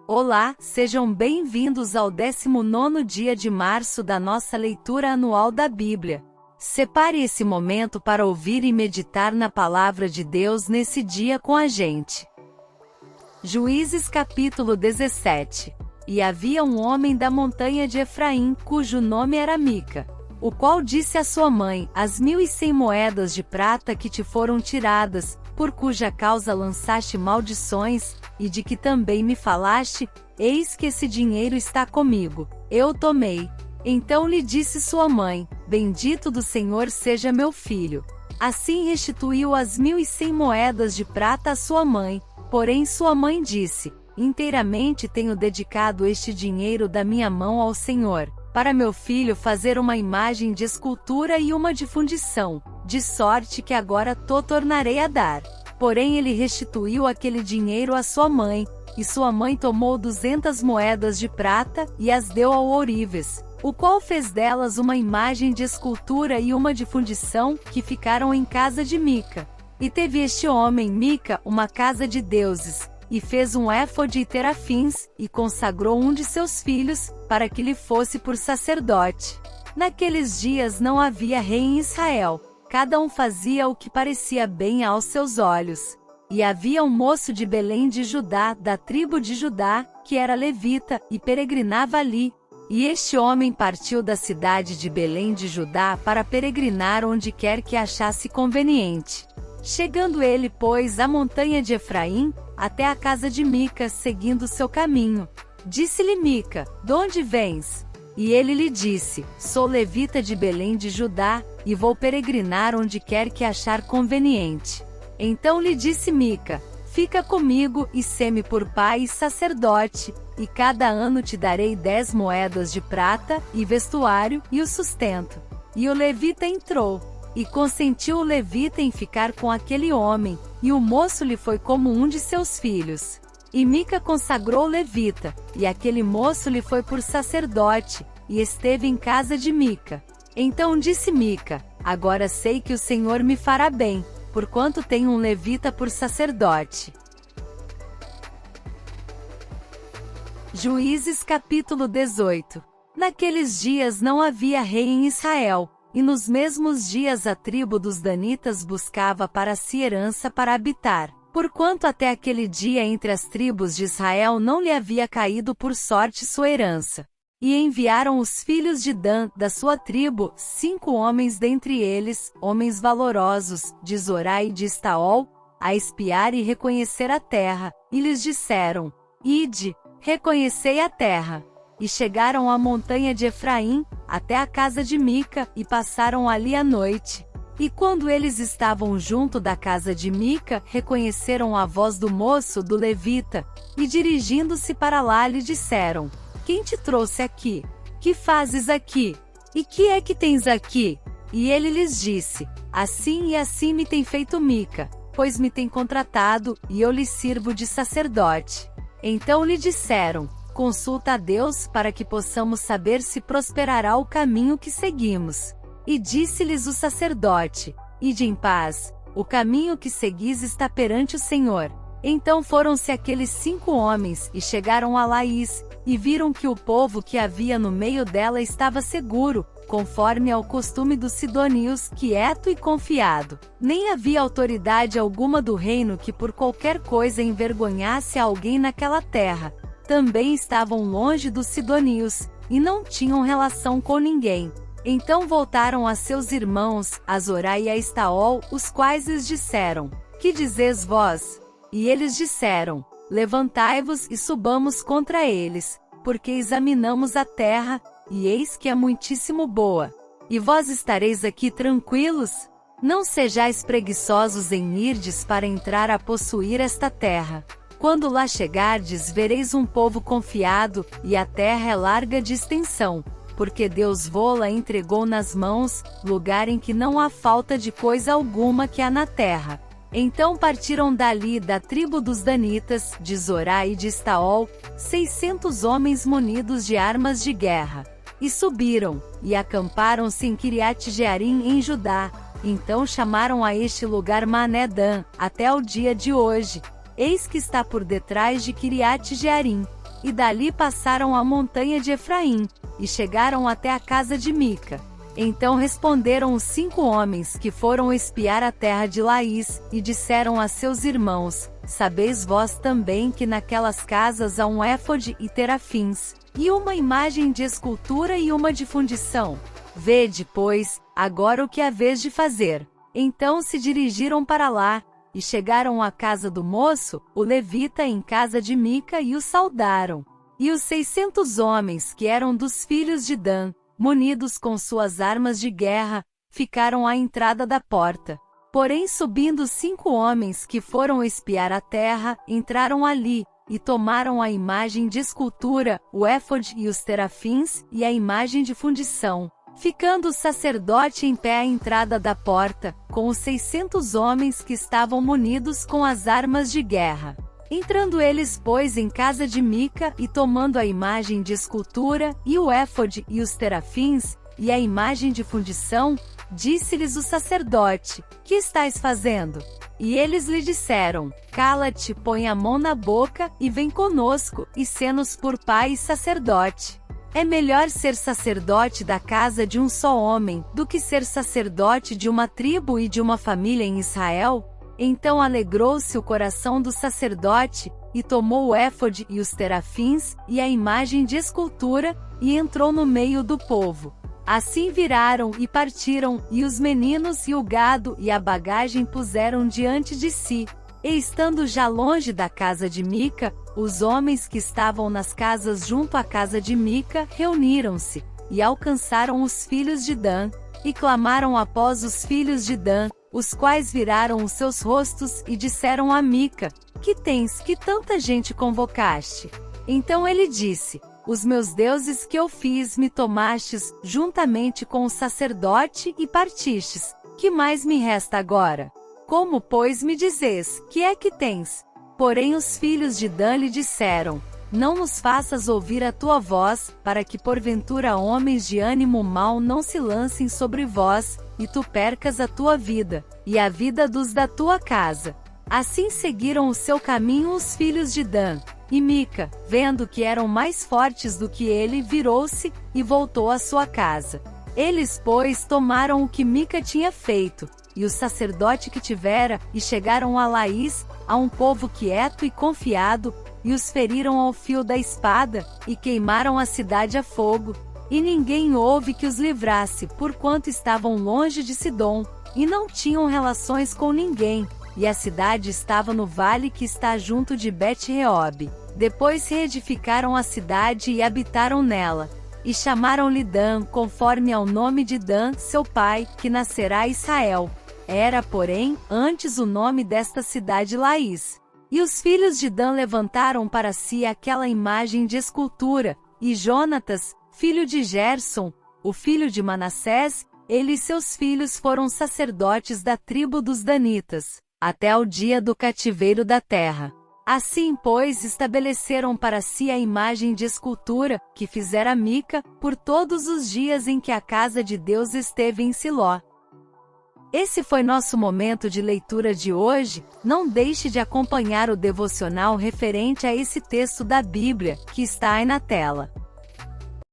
Olá, sejam bem-vindos ao 19º dia de março da nossa leitura anual da Bíblia. Separe esse momento para ouvir e meditar na palavra de Deus nesse dia com a gente. Juízes capítulo 17. E havia um homem da montanha de Efraim, cujo nome era Mica, o qual disse à sua mãe: As 1.100 moedas de prata que te foram tiradas, por cuja causa lançaste maldições, e de que também me falaste, eis que esse dinheiro está comigo, eu tomei. Então lhe disse sua mãe: Bendito do Senhor seja meu filho. Assim restituiu as 1.100 moedas de prata à sua mãe, porém sua mãe disse: Inteiramente tenho dedicado este dinheiro da minha mão ao Senhor, para meu filho fazer uma imagem de escultura e uma de fundição, de sorte que agora tornarei a dar. Porém ele restituiu aquele dinheiro à sua mãe, e sua mãe tomou 200 moedas de prata, e as deu ao ourives, o qual fez delas uma imagem de escultura e uma de fundição, que ficaram em casa de Mica. E teve este homem, Mica, uma casa de deuses, e fez um éfode e terafins, e consagrou um de seus filhos, para que lhe fosse por sacerdote. Naqueles dias não havia rei em Israel, cada um fazia o que parecia bem aos seus olhos. E havia um moço de Belém de Judá, da tribo de Judá, que era levita, e peregrinava ali. E este homem partiu da cidade de Belém de Judá para peregrinar onde quer que achasse conveniente. Chegando ele, pois, à montanha de Efraim, até a casa de Mica, seguindo seu caminho. Disse-lhe Mica: Donde vens? E ele lhe disse: Sou levita de Belém de Judá, e vou peregrinar onde quer que achar conveniente. Então lhe disse Mica: Fica comigo, e sê-me por pai e sacerdote, e cada ano te darei 10 moedas de prata, e vestuário, e o sustento. E o levita entrou. E consentiu o levita em ficar com aquele homem, e o moço lhe foi como um de seus filhos. E Mica consagrou o levita, e aquele moço lhe foi por sacerdote, e esteve em casa de Mica. Então disse Mica: Agora sei que o Senhor me fará bem, porquanto tenho um levita por sacerdote. Juízes capítulo 18. Naqueles dias não havia rei em Israel, e nos mesmos dias a tribo dos danitas buscava para si herança para habitar, porquanto até aquele dia entre as tribos de Israel não lhe havia caído por sorte sua herança. E enviaram os filhos de Dan, da sua tribo, 5 homens dentre eles, homens valorosos, de Zorá e de Estaol, a espiar e reconhecer a terra, e lhes disseram: Ide, reconhecei a terra. E chegaram à montanha de Efraim, até a casa de Mica, e passaram ali a noite. E quando eles estavam junto da casa de Mica, reconheceram a voz do moço, do levita, e dirigindo-se para lá lhe disseram: Quem te trouxe aqui? Que fazes aqui? E que é que tens aqui? E ele lhes disse: Assim e assim me tem feito Mica, pois me tem contratado, e eu lhe sirvo de sacerdote. Então lhe disseram: Consulta a Deus para que possamos saber se prosperará o caminho que seguimos. E disse-lhes o sacerdote: Ide em paz, o caminho que seguis está perante o Senhor. Então foram-se aqueles 5 homens, e chegaram a Laís, e viram que o povo que havia no meio dela estava seguro, conforme ao costume dos sidônios, quieto e confiado. Nem havia autoridade alguma do reino que por qualquer coisa envergonhasse a alguém naquela terra. Também estavam longe dos sidônios, e não tinham relação com ninguém. Então voltaram a seus irmãos, a Zorá e a Estaol, os quais lhes disseram: Que dizeis vós? E eles disseram: Levantai-vos e subamos contra eles, porque examinamos a terra, e eis que é muitíssimo boa. E vós estareis aqui tranquilos? Não sejais preguiçosos em irdes para entrar a possuir esta terra. Quando lá chegardes, vereis um povo confiado, e a terra é larga de extensão, porque Deus vô-la entregou nas mãos, lugar em que não há falta de coisa alguma que há na terra. Então partiram dali da tribo dos danitas, de Zorá e de Estaol, 600 homens munidos de armas de guerra. E subiram, e acamparam-se em Quiriate-Jearim em Judá. Então chamaram a este lugar Mané-Dan, até o dia de hoje. Eis que está por detrás de Quiriate-Jearim. e dali passaram a montanha de Efraim, e chegaram até a casa de Mica. Então responderam os 5 homens que foram espiar a terra de Laís, e disseram a seus irmãos: Sabeis vós também que naquelas casas há um éfode e terafins, e uma imagem de escultura e uma de fundição? Vede, pois, agora o que haveis de fazer. Então se dirigiram para lá, e chegaram à casa do moço, o levita em casa de Mica, e o saudaram. E os 600 homens que eram dos filhos de Dan, munidos com suas armas de guerra, ficaram à entrada da porta. Porém subindo 5 homens que foram espiar a terra, entraram ali, e tomaram a imagem de escultura, o éfode e os terafins, e a imagem de fundição. Ficando o sacerdote em pé à entrada da porta, com os 600 homens que estavam munidos com as armas de guerra. Entrando eles, pois, em casa de Mica, e tomando a imagem de escultura, e o éfode e os terafins, e a imagem de fundição, disse-lhes o sacerdote: Que estáis fazendo? E eles lhe disseram: Cala-te, põe a mão na boca, e vem conosco, e sê-nos por pai e sacerdote. É melhor ser sacerdote da casa de um só homem, do que ser sacerdote de uma tribo e de uma família em Israel. Então alegrou-se o coração do sacerdote, e tomou o éfode e os terafins, e a imagem de escultura, e entrou no meio do povo. Assim viraram e partiram, e os meninos e o gado e a bagagem puseram diante de si. E estando já longe da casa de Mica, os homens que estavam nas casas junto à casa de Mica reuniram-se, e alcançaram os filhos de Dan, e clamaram após os filhos de Dan, os quais viraram os seus rostos e disseram a Mica: Que tens, que tanta gente convocaste? Então ele disse: Os meus deuses que eu fiz me tomastes, juntamente com o sacerdote, e partistes. Que mais me resta agora? Como, pois, me dizes, que é que tens? Porém os filhos de Dan lhe disseram: Não nos faças ouvir a tua voz, para que porventura homens de ânimo mau não se lancem sobre vós, e tu percas a tua vida, e a vida dos da tua casa. Assim seguiram o seu caminho os filhos de Dan. E Mica, vendo que eram mais fortes do que ele, virou-se, e voltou à sua casa. Eles, pois, tomaram o que Mica tinha feito, e o sacerdote que tivera, e chegaram a Laís, a um povo quieto e confiado, e os feriram ao fio da espada, e queimaram a cidade a fogo. E ninguém houve que os livrasse, porquanto estavam longe de Sidom, e não tinham relações com ninguém, e a cidade estava no vale que está junto de Bet-Reob. Depois reedificaram a cidade e habitaram nela. E chamaram-lhe Dan, conforme ao nome de Dan, seu pai, que nascerá Israel. Era, porém, antes o nome desta cidade Laís. E os filhos de Dan levantaram para si aquela imagem de escultura, e Jonatas, filho de Gerson, o filho de Manassés, ele e seus filhos foram sacerdotes da tribo dos Danitas, até o dia do cativeiro da terra. Assim, pois, estabeleceram para si a imagem de escultura, que fizera Mica, por todos os dias em que a casa de Deus esteve em Siló. Esse foi nosso momento de leitura de hoje. Não deixe de acompanhar o devocional referente a esse texto da Bíblia, que está aí na tela.